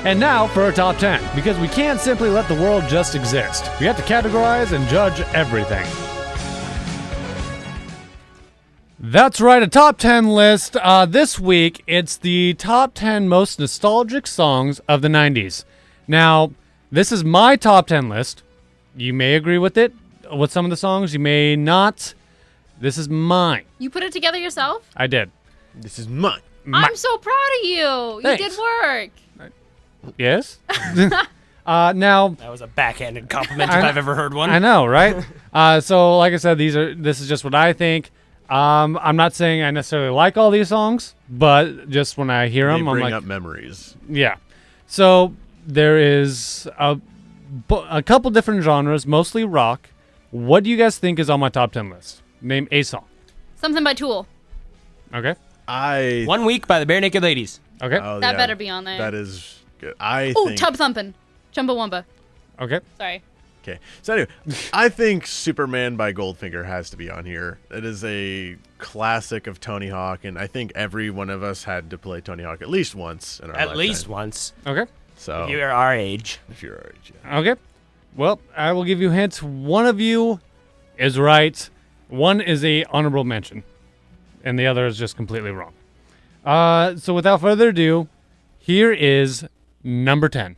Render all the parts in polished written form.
And now for our top 10, because we can't simply let the world just exist. We have to categorize and judge everything. That's right, a top 10 list. This week, it's the top 10 most nostalgic songs of the 90s. Now, this is my top 10 list. You may agree with it, with some of the songs. You may not. This is mine. You put it together yourself? I did. This is mine. I'm so proud of you. Thanks. You did work. Yes? Now, That was a backhanded compliment if I've ever heard one. I know, right? So, like I said, this is just what I think. I'm not saying I necessarily like all these songs, but just when I hear them, I'm bring like, up memories. yeah. So there is a couple different genres, mostly rock. What do you guys think is on my top 10 list? Name a song. Something by Tool. Okay. 1 Week by the Bare Naked Ladies. Okay. That better be on there. That is good. Tub Thumpin'. Chumbawamba. Okay. Sorry. Okay. So anyway, I think Superman by Goldfinger has to be on here. It is a classic of Tony Hawk, and I think every one of us had to play Tony Hawk at least once in our lifetime. At least once. Okay. So If you're our age. if you're our age, yeah. Okay. Well, I will give you hints. One of you is right. One is a honorable mention, and the other is just completely wrong. So without further ado, here is number 10.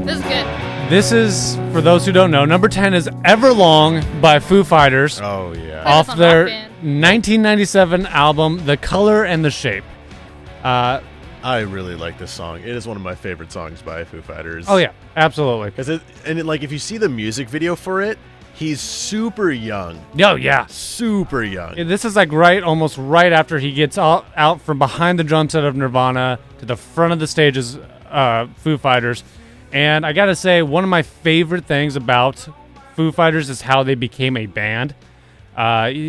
This is good. This is, for those who don't know, number 10 is Everlong by Foo Fighters Oh yeah. Oh. off That's on their Rock Band. 1997 album, The Color and the Shape. I really like this song. It is one of my favorite songs by Foo Fighters. Oh, yeah, absolutely. Like if you see the music video for it, he's super young. Oh, yeah. Super young. This is like almost right after he gets out from behind the drum set of Nirvana to the front of the stage as Foo Fighters. And I gotta say, one of my favorite things about Foo Fighters is how they became a band.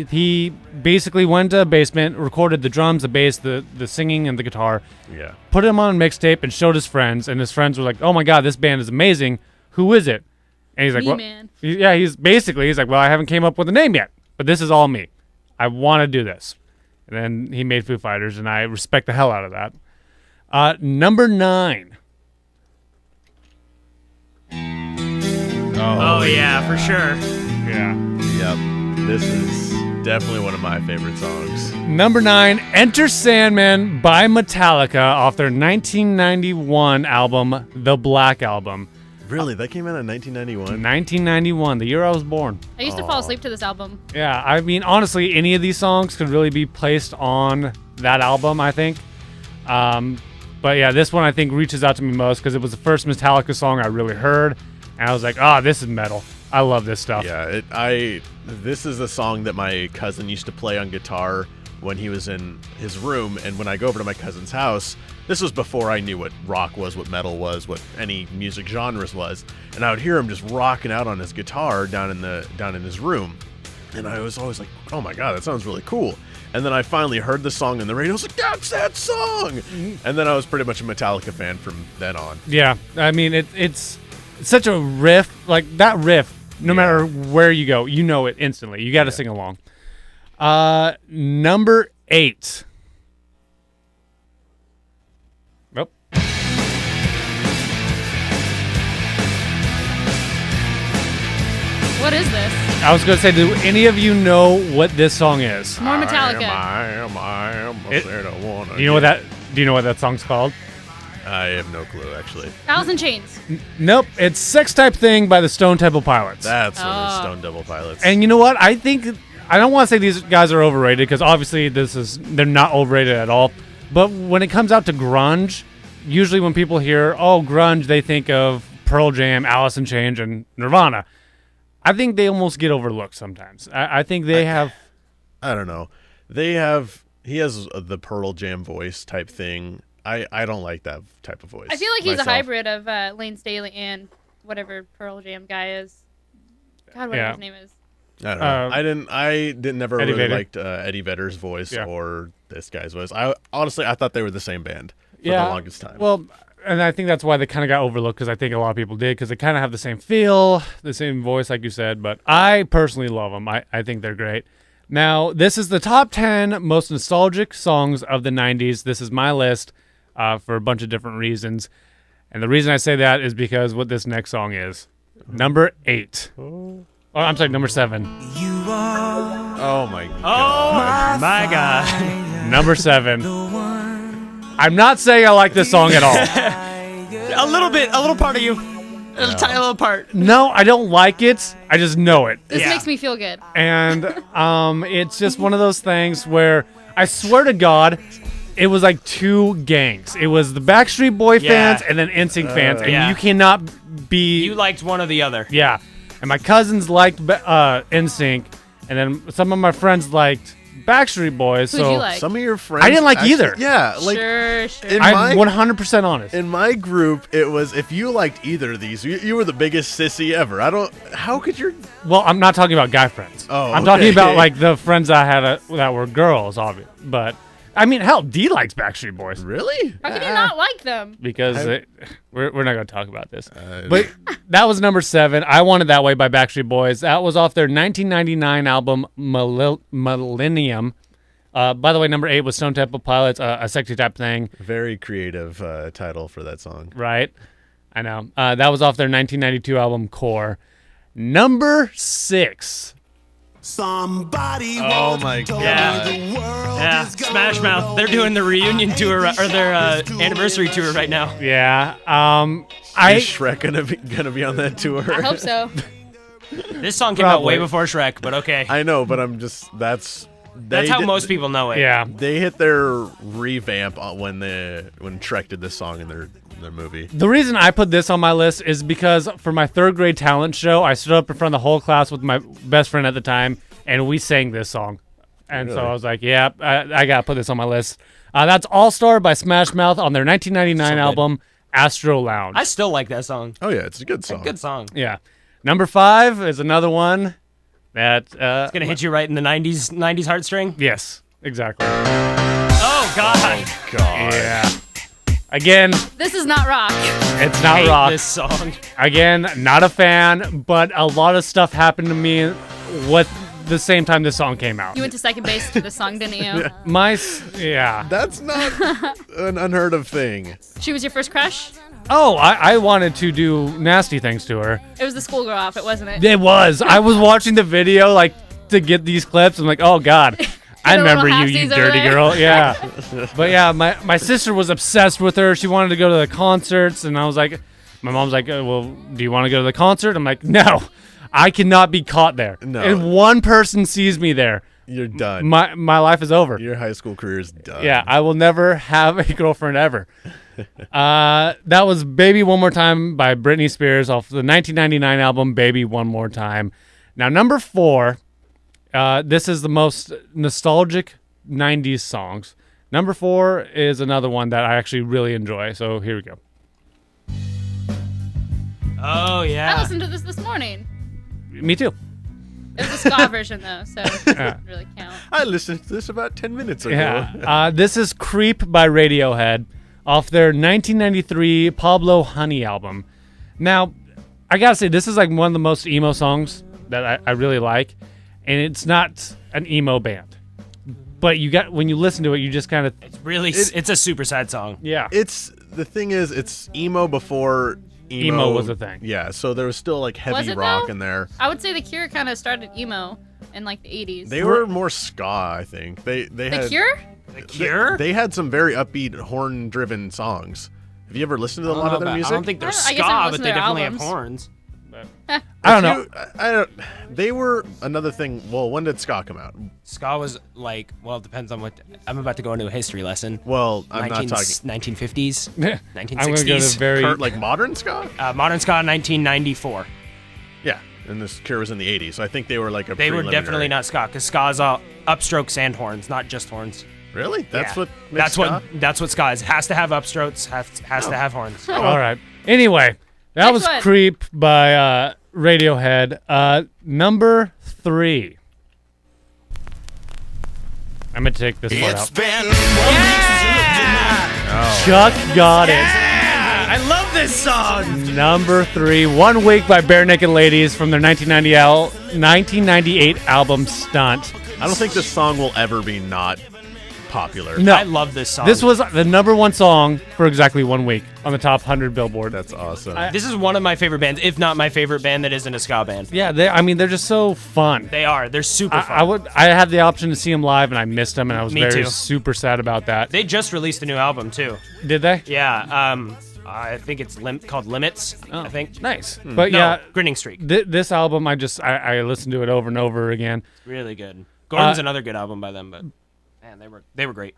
He basically went to a basement, recorded the drums, the bass, the singing, and the guitar. Yeah. Put him on a mixtape and showed his friends, and his friends were like, "Oh my god, this band is amazing. Who is it?" And he's like, Me, "Well, man." he's like, "Well, I haven't came up with a name yet, but this is all me. I want to do this." And then he made Foo Fighters, and I respect the hell out of that. Number 9. Oh, yeah, for sure. Yeah. Yep. This is definitely one of my favorite songs. Number 9, Enter Sandman by Metallica off their 1991 album, The Black Album. Really? That came out in 1991? 1991, the year I was born. I used to fall asleep to this album. Yeah, I mean, honestly, any of these songs could really be placed on that album, I think. But yeah, this one I think reaches out to me most because it was the first Metallica song I really heard. And I was like, this is metal. I love this stuff. Yeah, this is a song that my cousin used to play on guitar when he was in his room, and when I go over to my cousin's house, this was before I knew what rock was, what metal was, what any music genres was, and I would hear him just rocking out on his guitar down in his room, and I was always like, oh my god, that sounds really cool. And then I finally heard the song on the radio. I was like, that's that song! And then I was pretty much a Metallica fan from then on. Yeah, I mean, it's such a riff, like that riff, no matter where you go, you know it instantly. You got to sing along. Number 8. Oh. What is this? I was going to say, do any of you know what this song is? More Metallica. Do you know what that song's called? I have no clue, actually. Alice in Chains. Nope, it's Sex Type Thing by the Stone Temple Pilots. That's what it is, Stone Devil Pilots. And you know what? I think I don't want to say these guys are overrated because obviously they're not overrated at all. But when it comes out to grunge, usually when people hear grunge, they think of Pearl Jam, Alice in Chains, and Nirvana. I think they almost get overlooked sometimes. I think they have. I don't know. He has the Pearl Jam voice type thing. I don't like that type of voice. I feel like he's myself. a hybrid of Lane Staley and whatever Pearl Jam guy is. God, whatever his name is. I don't know. I never Eddie really Vedder. liked Eddie Vedder's voice or this guy's voice. I thought they were the same band for the longest time. Well, and I think that's why they kind of got overlooked because I think a lot of people did because they kind of have the same feel, the same voice, like you said. But I personally love them. I think they're great. Now, this is the top 10 most nostalgic songs of the 90s. This is my list for a bunch of different reasons. And the reason I say that is because what this next song is. Number 8. Oh, I'm sorry, number 7. Oh my god. Oh my god. Number 7. I'm not saying I like this song at all. A little part of you. A tiny little part. No, I don't like it. I just know it. This Yeah. makes me feel good. And it's just one of those things where I swear to God, it was like two gangs. It was the Backstreet Boy Yeah. fans and then NSYNC fans, and Yeah. you cannot be. You liked one or the other. Yeah, and my cousins liked NSYNC, and then some of my friends liked Backstreet Boys. Who'd so you like? Some of your friends I didn't like either. Yeah, like Sure. in I'm my 100% honest. in my group, it was if you liked either of these, you were the biggest sissy ever. How could your Well, I'm not talking about guy friends. Oh, I'm talking okay. about like the friends I had that were girls, obviously. But I mean, hell, D likes Backstreet Boys really? How can you not like them? because we're not going to talk about this. But that was number 7. I Want It That Way by Backstreet Boys. That was off their 1999 album Millennium. By the way, number 8 was Stone Temple Pilots, a sexy type thing, Very creative title for that song. right? I know. That was off their 1992 album Core. Number 6. Somebody Oh my told god. me the world Yeah. is Smash gonna Mouth. They're doing the reunion tour or their anniversary tour right now. Yeah. Is Shrek gonna be on that tour? I hope so. This song came out way Probably. before Shrek, but okay. I know, but I'm just that's That's how most people know it. Yeah. They hit their revamp when Shrek did this song in their movie. The reason I put this on my list is because for my 3rd grade talent show, I stood up in front of the whole class with my best friend at the time, and we sang this song. And so Really? I was like, yeah, I got to put this on my list. That's All Star by Smash Mouth on their 1999 So good. album, Astro Lounge. I still like that song. Oh yeah, it's a good song. Good song. Yeah. Number 5 is another one that. It's gonna hit you right in the 90s heartstring. Yes, exactly. Oh God. God. Yeah. Again, This is not rock. it's not Hate rock. this song. Again, not a fan, but a lot of stuff happened to me with the same time this song came out. You went to second base to this song, didn't you? Yeah. That's not an unheard of thing. She was your first crush? Oh, I wanted to do nasty things to her. It was the schoolgirl outfit, wasn't it? It was. I was watching the video like to get these clips. I'm like, oh God, I the remember little you, you halfsies over dirty there. girl. Yeah. But yeah, my sister was obsessed with her. She wanted to go to the concerts, and I was like, my mom's like, well, do you want to go to the concert? I'm like, no, I cannot be caught there. No. If one person sees me there, You're done. my life is over. Your high school career is done. Yeah, I will never have a girlfriend ever. That was Baby One More Time by Britney Spears off the 1999 album Baby One More Time. Now, number 4, this is the most nostalgic 90s songs. Number 4 is another one that I actually really enjoy. So here we go. Oh I yeah. listened to this morning. Me too. It was a ska version, though, so it doesn't really count. I listened to this about 10 minutes ago. Yeah. This is Creep by Radiohead off their 1993 Pablo Honey album. Now, I gotta say, this is like one of the most emo songs that I really like, and it's not an emo band. But when you listen to it, you just kind of, It's really it's a super sad song. yeah. The thing is, it's emo before Emo was a thing. Yeah, so there was still like Was heavy it, rock though? in there. I would say The Cure kind of started emo in like the 80s. They were more ska, I think. They The had Cure? The Cure? They had some very upbeat horn-driven songs. Have you ever listened to a lot of their music? I don't think they're I ska, guess I've but listened they to their definitely have albums. horns. I don't know. I don't. They were another thing. Well, when did ska come out? Ska was like, well, it depends on what. I'm about to go into a history lesson. Well, I'm not talking 1950s, I'm 1960s. going to go to very. like modern ska. Modern ska, 1994. Yeah, and this Cure was in the '80s. So I think they were like a. They were preliminary. definitely not ska, because ska is all upstrokes and horns, not just horns. Really? That's Yeah. what. Makes That's what ska is. It has to have upstrokes. Has to have horns. All right. Anyway, that Next was one. Creep by Radiohead. Number 3. I'm going to take this one It's out. been 1 week since you looked at Chuck got it. I love this song. Number 3, 1 Week by Bare Naked Ladies from their 1998 album Stunt. I don't think this song will ever be not popular. No. I love this song. This was the number one song for exactly 1 week on the top 100 Billboard. That's awesome. This is one of my favorite bands, if not my favorite band that isn't a ska band. Yeah, they're just so fun. They are. They're super fun. I had the option to see them live, and I missed them, and I was Me too. super sad about that. They just released a new album too. Did they? Yeah. I think it's called Limits. I think. Nice. But No, yeah, Grinning Streak. this album, I listened to it over and over again. Really good. Gordon's another good album by them, but man, they were great.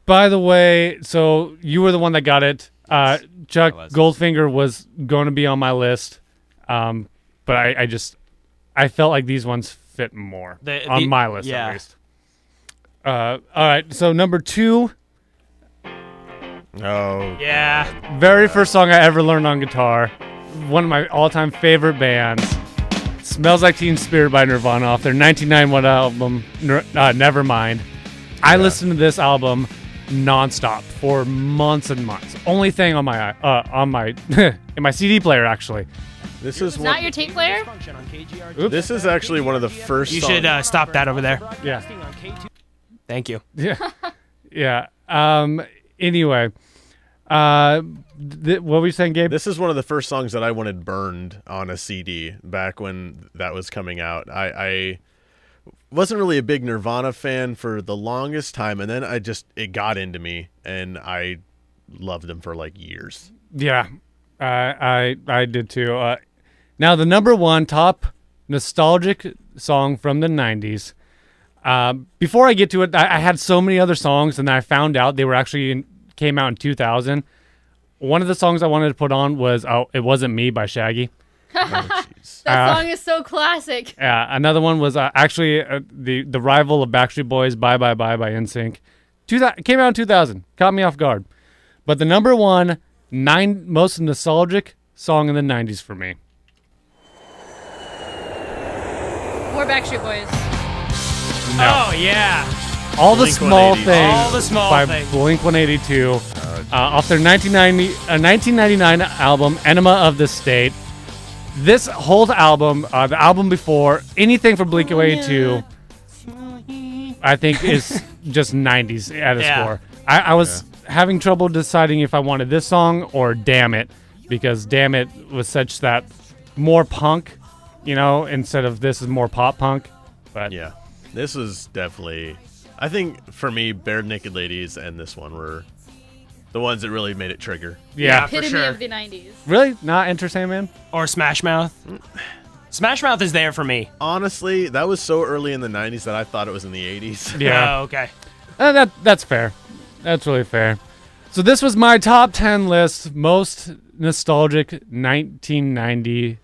By the way, so you were the one that got it. Chuck Goldfinger was going to be on my list, but I felt like these ones fit more on my list at least. All right, so number 2. Oh. Yeah. Very first song I ever learned on guitar. One of my all-time favorite bands. Smells Like Teen Spirit by Nirvana off their 1991 album, Nevermind. I listened to this album nonstop for months and months. Only thing on my in my CD player actually. This is Not your tape player? Oops. This is actually one of the first. You songs. should stop that over there. Yeah. Thank you. Yeah. Yeah. Anyway, what were you saying, Gabe? This is one of the first songs that I wanted burned on a CD back when that was coming out. I wasn't really a big Nirvana fan for the longest time, and then it got into me, and I loved them for like years. Yeah, I did too. Now the number 1 top nostalgic song from the 90s. Before I get to it, I had so many other songs, and then I found out they were actually came out in 2000. One of the songs I wanted to put on was It Wasn't Me by Shaggy. That song is so classic. Yeah, another one was actually the rival of Backstreet Boys, Bye Bye Bye by NSYNC. Came out in 2000. Caught me off guard. But the number 1 most nostalgic song in the 90s for me. More Backstreet Boys. No. Oh yeah. All the Small 182. Things All the Small by Things. Blink-182 off their 1999 album, Enema of the State. This whole album, the album before, anything from Blink-182, I think is just 90s at its core. I was having trouble deciding if I wanted this song or Damn It, because Damn It was such that more punk, instead of this is more pop punk. But Yeah, this was definitely. I think for me, Bare Naked Ladies and this one were the ones that really made it trigger. yeah. For Epitome sure. of the 90s. Really? Not Enter Sandman? Or Smash Mouth. Smash Mouth is there for me. Honestly, that was so early in the 90s that I thought it was in the 80s. Yeah. Oh, okay. That's fair. That's really fair. So this was my top 10 list, most nostalgic 1990.